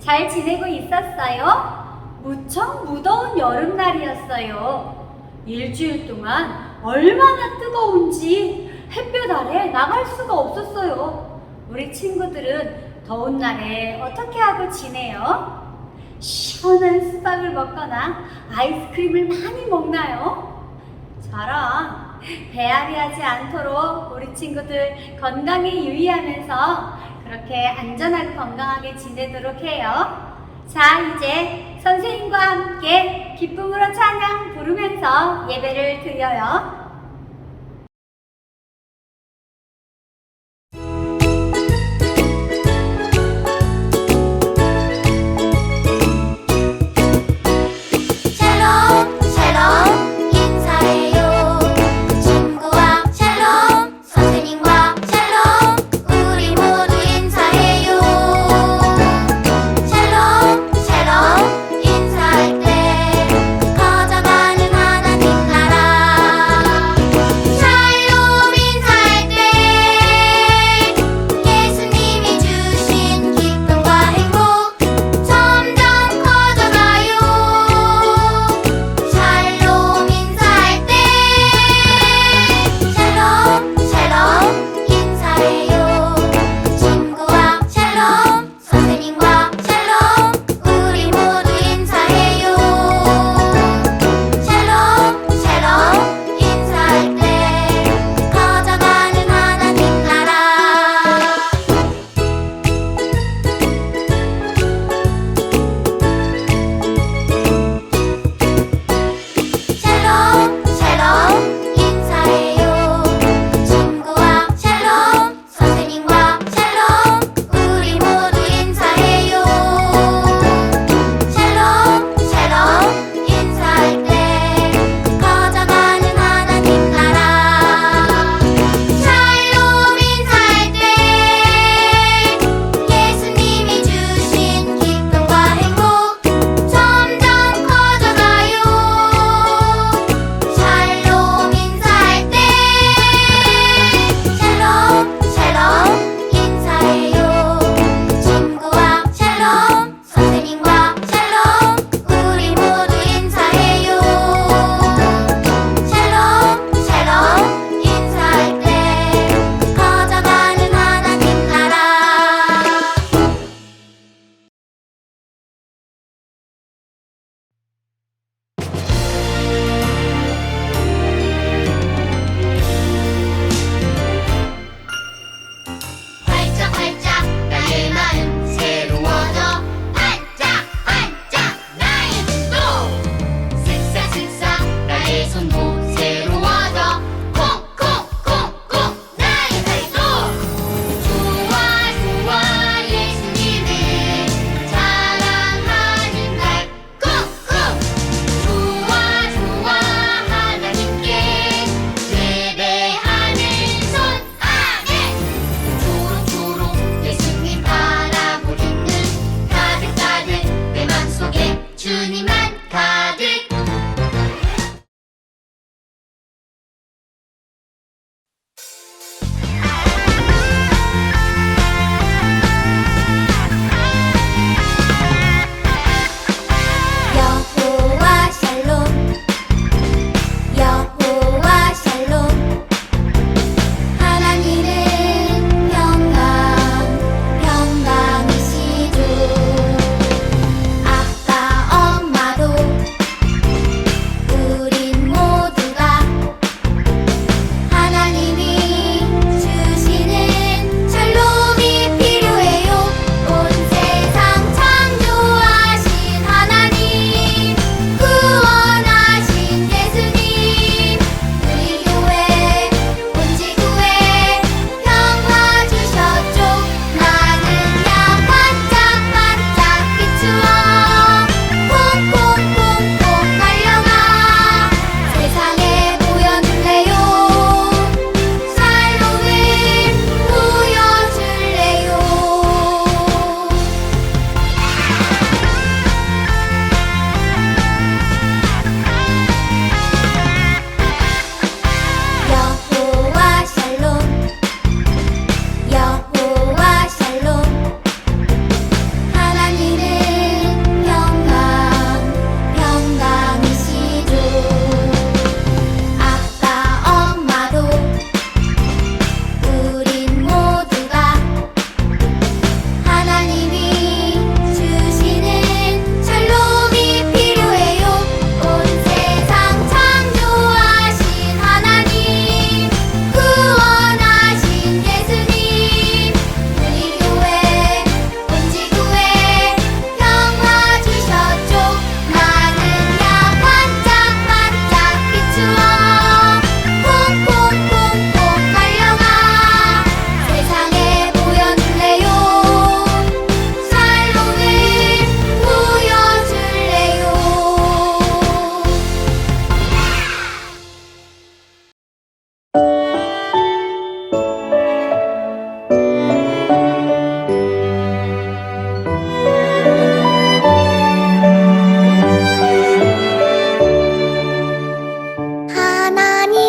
잘 지내고 있었어요? 무척 무더운 여름날이었어요. 일주일 동안 얼마나 뜨거운지 햇볕 아래 나갈 수가 없었어요. 우리 친구들은 더운 날에 어떻게 하고 지내요? 시원한 수박을 먹거나 아이스크림을 많이 먹나요? 저랑 배앓이하지 않도록 우리 친구들 건강에 유의하면서 그렇게 안전하고 건강하게 지내도록 해요. 자, 이제 선생님과 함께 기쁨으로 찬양 부르면서 예배를 드려요.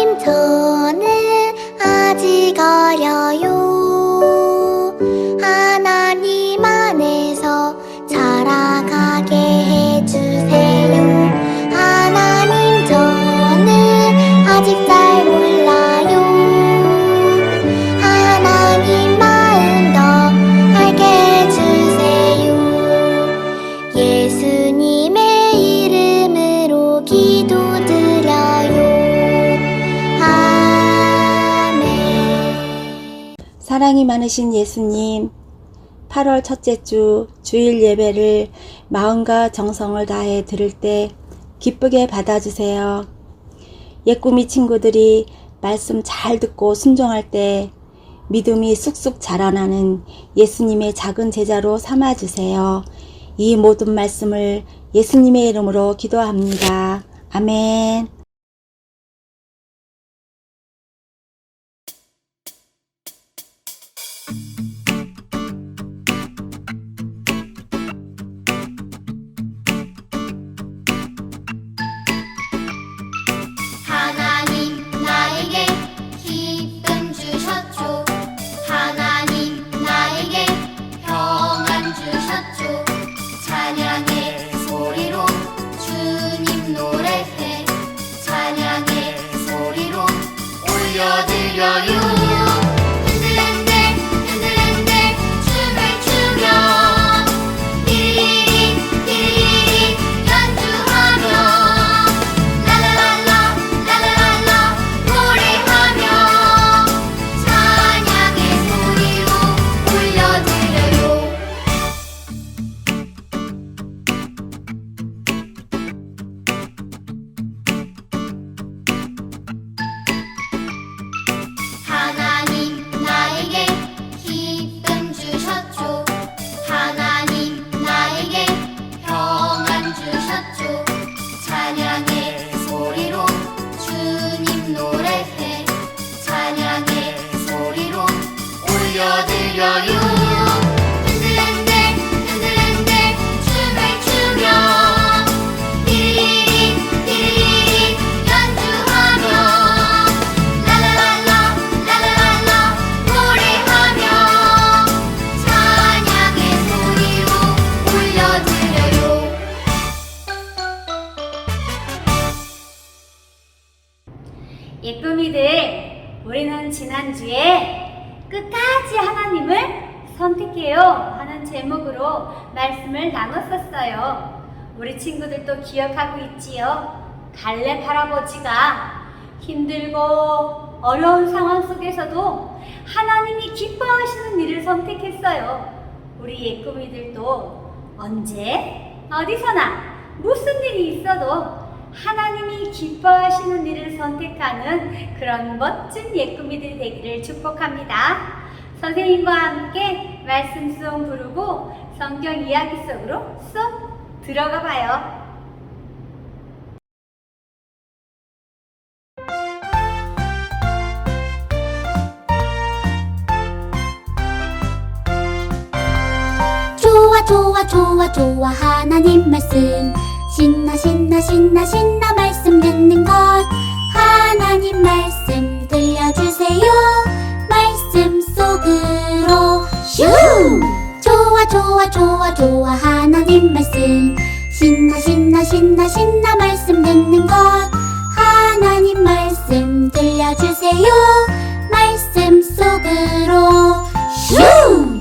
하나님 저는 아직 어려요. 하나님 안에서 자라가게 해주세요. 하나님 저는 아직 잘 몰라요. 하나님 마음 더 알게 해주세요. 예수님의 이름으로 기도드려요. 아멘. 사랑이 많으신 예수님, 8월 첫째 주 주일 예배를 마음과 정성을 다해 드릴 때 기쁘게 받아주세요. 예꾸미 친구들이 말씀 잘 듣고 순종할 때 믿음이 쑥쑥 자라나는 예수님의 작은 제자로 삼아주세요. 이 모든 말씀을 예수님의 이름으로 기도합니다. 아멘. 하나님 나에게 기쁨 주셨죠. 하나님 나에게 평안 주셨죠. 찬양의 소리로 주님 노래해. 찬양의 소리로 올려드려요. 흔들흔들 흔들흔들 춤을 추며 띠리리 띠리리 연주하며 라라랄라 라라랄라 노래하며 찬양의 소리로 올려드려요. 하나님 나에게 기쁨 주셨죠. 하나님 나에게 평안 주셨죠. 찬양의 소리로 주님 노래해. 찬양의 소리로 올려드려요. 흔들흔들 흔들흔들 춤을 추며 띠리리 띠리리 연주하며 라라랄라 라라랄라 노래하며 찬양의 소리로 올려드려요. 예쁨이들, 우리는 지난주에 끝까지 하나님을 선택해요 하는 제목으로 말씀을 나눴었어요. 우리 친구들도 기억하고 있지요? 갈렙 할아버지가 힘들고 어려운 상황 속에서도 하나님이 기뻐하시는 일을 선택했어요. 우리 예쁨이들도 언제 어디서나 무슨 일이 있어도 하나님이 기뻐하시는 일을 선택하는 그런 멋진 예쁨이들이 되기를 축복합니다. 선생님과 함께 말씀 수송 부르고 성경 이야기 속으로 쏙 들어가 봐요. 좋아 좋아 좋아 좋아 하나님 말씀 신나 신나 신나 신나 말씀 듣는 것. 하나님 말씀 들려주세요. 말씀 속으로 슝. 좋아 좋아 좋아 좋아 하나님 말씀 신나 신나 신나 신나 말씀 듣는 것. 하나님 말씀 들려주세요. 말씀 속으로 슝.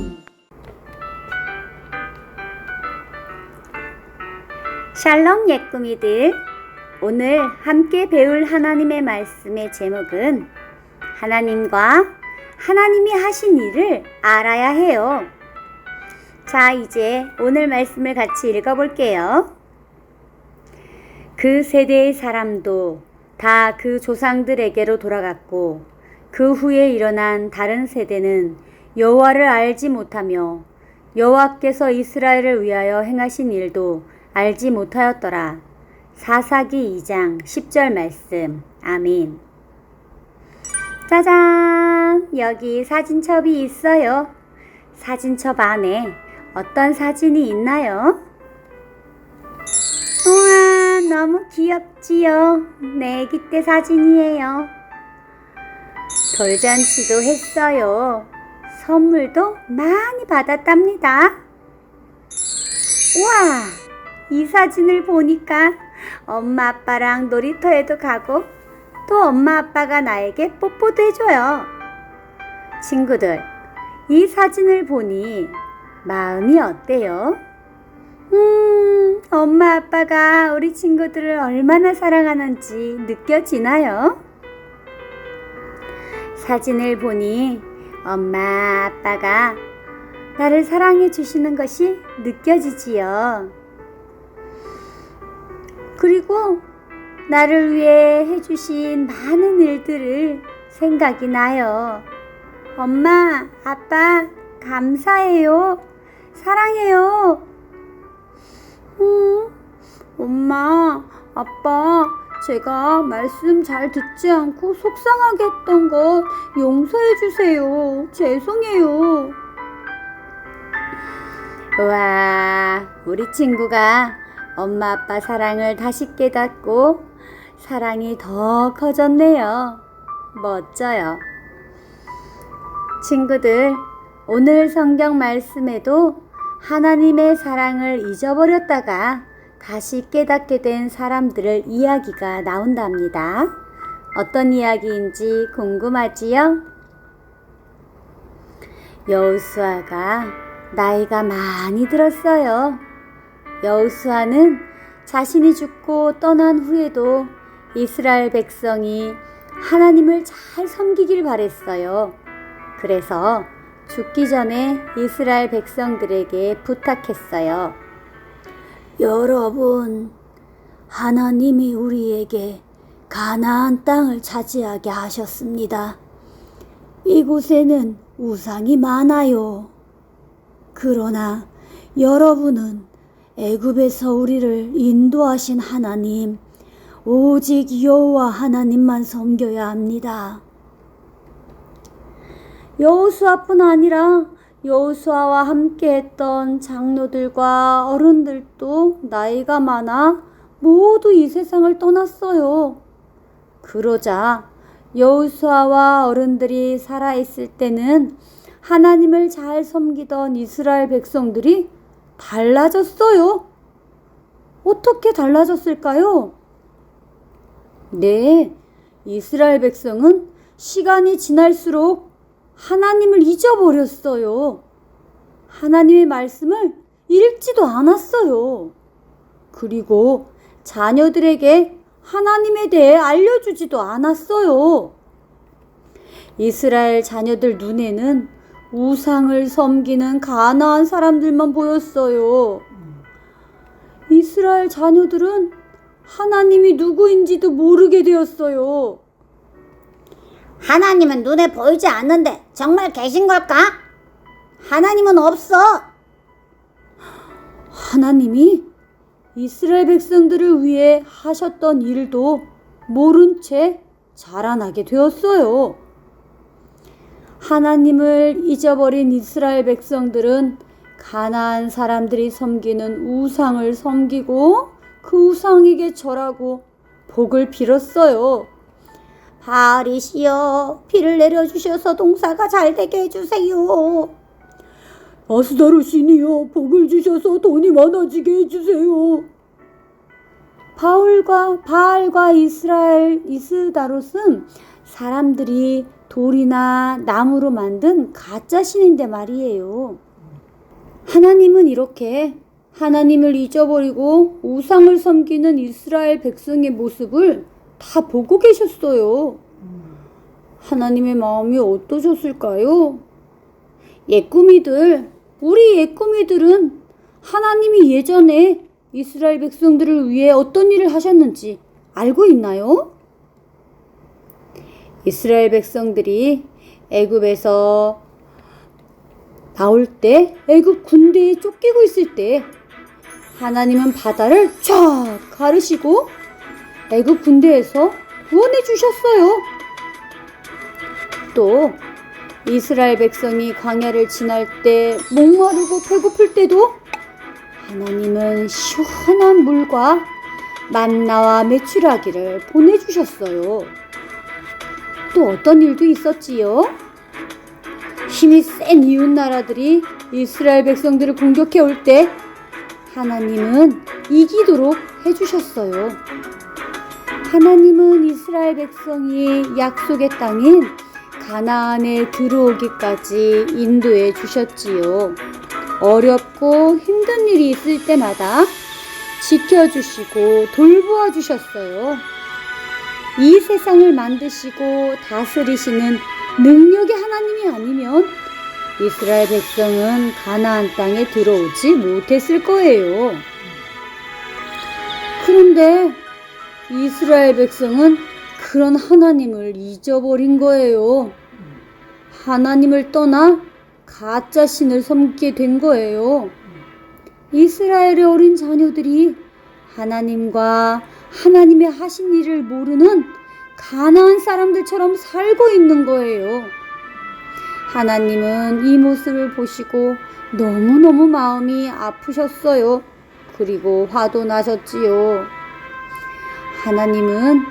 샬롬 예꾸미들, 오늘 함께 배울 하나님의 말씀의 제목은 하나님과 하나님이 하신 일을 알아야 해요. 자, 이제 오늘 말씀을 같이 읽어볼게요. 그 세대의 사람도 다 그 조상들에게로 돌아갔고 그 후에 일어난 다른 세대는 여호와를 알지 못하며 여호와께서 이스라엘을 위하여 행하신 일도 알지 못하였더라. 사사기 2장 10절 말씀. 아멘. 짜잔! 여기 사진첩이 있어요. 사진첩 안에 어떤 사진이 있나요? 우와, 너무 귀엽지요? 내 아기 때 사진이에요. 돌잔치도 했어요. 선물도 많이 받았답니다. 우와! 이 사진을 보니까 엄마 아빠랑 놀이터에도 가고 또 엄마 아빠가 나에게 뽀뽀도 해줘요. 친구들, 이 사진을 보니 마음이 어때요? 엄마 아빠가 우리 친구들을 얼마나 사랑하는지 느껴지나요? 사진을 보니 엄마 아빠가 나를 사랑해 주시는 것이 느껴지지요. 그리고 나를 위해 해주신 많은 일들을 생각이 나요. 엄마, 아빠, 감사해요. 사랑해요. 엄마, 아빠, 제가 말씀 잘 듣지 않고 속상하게 했던 것 용서해 주세요. 죄송해요. 우와, 우리 친구가 엄마 아빠 사랑을 다시 깨닫고 사랑이 더 커졌네요. 멋져요. 친구들, 오늘 성경 말씀에도 하나님의 사랑을 잊어버렸다가 다시 깨닫게 된 사람들의 이야기가 나온답니다. 어떤 이야기인지 궁금하지요? 여호수아가 나이가 많이 들었어요. 여호수아는 자신이 죽고 떠난 후에도 이스라엘 백성이 하나님을 잘 섬기길 바랬어요. 그래서 죽기 전에 이스라엘 백성들에게 부탁했어요. 여러분, 하나님이 우리에게 가나안 땅을 차지하게 하셨습니다. 이곳에는 우상이 많아요. 그러나 여러분은 애굽에서 우리를 인도하신 하나님, 오직 여호와 하나님만 섬겨야 합니다. 여호수아뿐 아니라 여호수아와 함께했던 장로들과 어른들도 나이가 많아 모두 이 세상을 떠났어요. 그러자 여호수아와 어른들이 살아있을 때는 하나님을 잘 섬기던 이스라엘 백성들이 달라졌어요. 어떻게 달라졌을까요? 네, 이스라엘 백성은 시간이 지날수록 하나님을 잊어버렸어요. 하나님의 말씀을 읽지도 않았어요. 그리고 자녀들에게 하나님에 대해 알려주지도 않았어요. 이스라엘 자녀들 눈에는 우상을 섬기는 가나안 사람들만 보였어요. 이스라엘 자녀들은 하나님이 누구인지도 모르게 되었어요. 하나님은 눈에 보이지 않는데 정말 계신 걸까? 하나님은 없어. 하나님이 이스라엘 백성들을 위해 하셨던 일도 모른 채 자라나게 되었어요. 하나님을 잊어버린 이스라엘 백성들은 가나안 사람들이 섬기는 우상을 섬기고 그 우상에게 절하고 복을 빌었어요. 바알이시여, 비를 내려주셔서 농사가 잘 되게 해주세요. 아스다로 신이여, 복을 주셔서 돈이 많아지게 해주세요. 바알과 이스다롯은 사람들이 돌이나 나무로 만든 가짜 신인데 말이에요. 하나님은 이렇게 하나님을 잊어버리고 우상을 섬기는 이스라엘 백성의 모습을 다 보고 계셨어요. 하나님의 마음이 어떠셨을까요? 우리 예꾸미들은 하나님이 예전에 이스라엘 백성들을 위해 어떤 일을 하셨는지 알고 있나요? 이스라엘 백성들이 애굽에서 나올 때, 애굽 군대에 쫓기고 있을 때 하나님은 바다를 쫙 가르시고 애굽 군대에서 구원해 주셨어요. 또 이스라엘 백성이 광야를 지날 때 목마르고 배고플 때도 하나님은 시원한 물과 만나와 메추라기를 보내주셨어요. 또 어떤 일도 있었지요? 힘이 센 이웃 나라들이 이스라엘 백성들을 공격해 올 때 하나님은 이기도록 해주셨어요. 하나님은 이스라엘 백성이 약속의 땅인 가나안에 들어오기까지 인도해 주셨지요. 어렵고 힘든 일이 있을 때마다 지켜주시고 돌보아 주셨어요. 이 세상을 만드시고 다스리시는 능력의 하나님이 아니면 이스라엘 백성은 가나안 땅에 들어오지 못했을 거예요. 그런데 이스라엘 백성은 그런 하나님을 잊어버린 거예요. 하나님을 떠나 가짜 신을 섬기게 된 거예요. 이스라엘의 어린 자녀들이 하나님과 하나님의 하신 일을 모르는 가나안 사람들처럼 살고 있는 거예요. 하나님은 이 모습을 보시고 너무너무 마음이 아프셨어요. 그리고 화도 나셨지요. 하나님은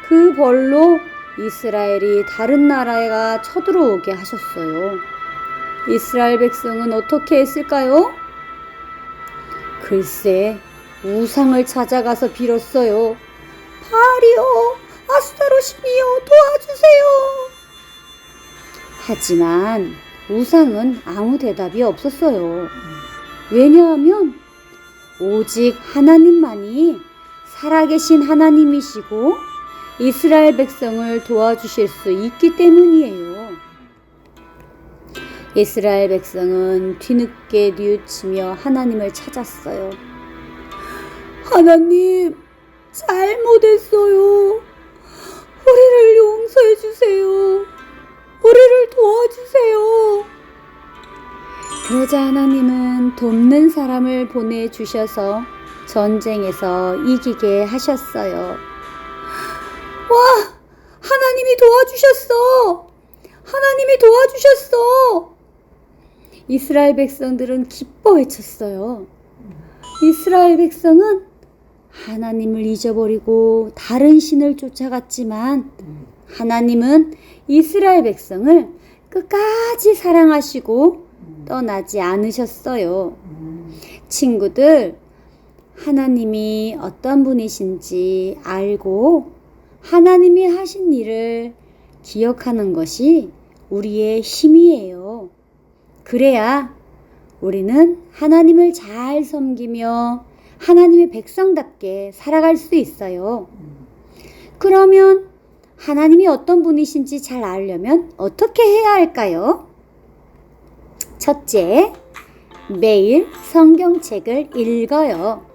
그 벌로 이스라엘이 다른 나라가 쳐들어오게 하셨어요. 이스라엘 백성은 어떻게 했을까요? 글쎄, 우상을 찾아가서 빌었어요. 바알이여, 아스타롯이여, 도와주세요. 하지만 우상은 아무 대답이 없었어요. 왜냐하면 오직 하나님만이 살아계신 하나님이시고 이스라엘 백성을 도와주실 수 있기 때문이에요. 이스라엘 백성은 뒤늦게 뉘우치며 하나님을 찾았어요. 하나님, 잘못했어요. 우리를 용서해 주세요. 우리를 도와주세요. 그러자 하나님은 돕는 사람을 보내주셔서 전쟁에서 이기게 하셨어요. 와! 하나님이 도와주셨어! 하나님이 도와주셨어! 이스라엘 백성들은 기뻐 외쳤어요. 이스라엘 백성은 하나님을 잊어버리고 다른 신을 쫓아갔지만 하나님은 이스라엘 백성을 끝까지 사랑하시고 떠나지 않으셨어요. 친구들, 하나님이 어떤 분이신지 알고 하나님이 하신 일을 기억하는 것이 우리의 힘이에요. 그래야 우리는 하나님을 잘 섬기며 하나님의 백성답게 살아갈 수 있어요. 그러면 하나님이 어떤 분이신지 잘 알려면 어떻게 해야 할까요? 첫째, 매일 성경책을 읽어요.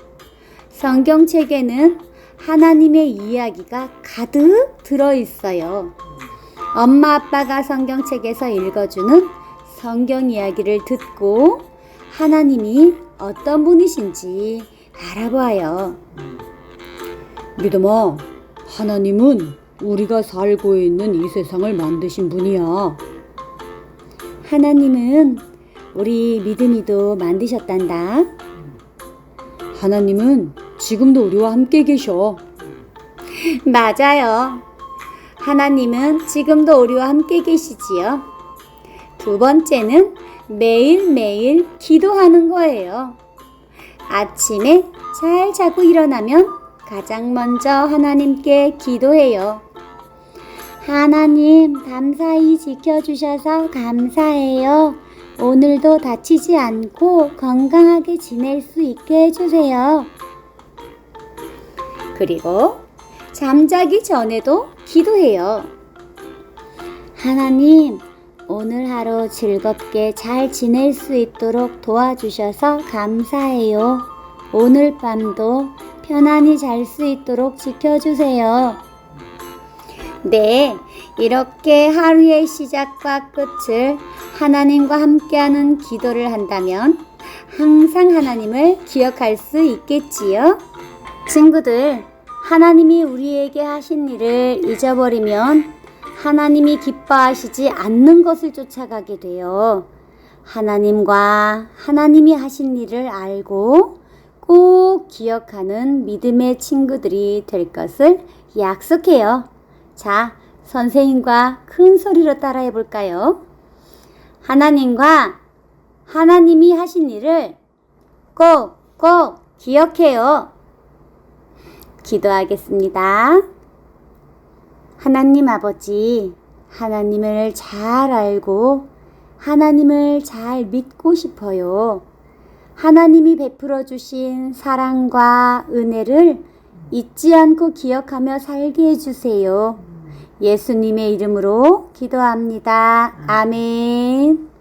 성경책에는 하나님의 이야기가 가득 들어있어요. 엄마 아빠가 성경책에서 읽어주는 성경 이야기를 듣고 하나님이 어떤 분이신지 알아봐요. 믿음아, 하나님은 우리가 살고 있는 이 세상을 만드신 분이야. 하나님은 우리 믿음이도 만드셨단다. 하나님은 지금도 우리와 함께 계셔. 맞아요. 하나님은 지금도 우리와 함께 계시지요. 두 번째는 매일매일 기도하는 거예요. 아침에 잘 자고 일어나면 가장 먼저 하나님께 기도해요. 하나님, 감사히 지켜주셔서 감사해요. 오늘도 다치지 않고 건강하게 지낼 수 있게 해주세요. 그리고 잠자기 전에도 기도해요. 하나님, 오늘 하루 즐겁게 잘 지낼 수 있도록 도와주셔서 감사해요. 오늘 밤도 편안히 잘 수 있도록 지켜주세요. 네, 이렇게 하루의 시작과 끝을 하나님과 함께하는 기도를 한다면 항상 하나님을 기억할 수 있겠지요. 친구들, 하나님이 우리에게 하신 일을 잊어버리면 하나님이 기뻐하시지 않는 것을 쫓아가게 돼요. 하나님과 하나님이 하신 일을 알고 꼭 기억하는 믿음의 친구들이 될 것을 약속해요. 자, 선생님과 큰 소리로 따라해 볼까요? 하나님과 하나님이 하신 일을 꼭 기억해요. 기도하겠습니다. 하나님 아버지, 하나님을 잘 알고 하나님을 잘 믿고 싶어요. 하나님이 베풀어 주신 사랑과 은혜를 잊지 않고 기억하며 살게 해주세요. 예수님의 이름으로 기도합니다. 아멘.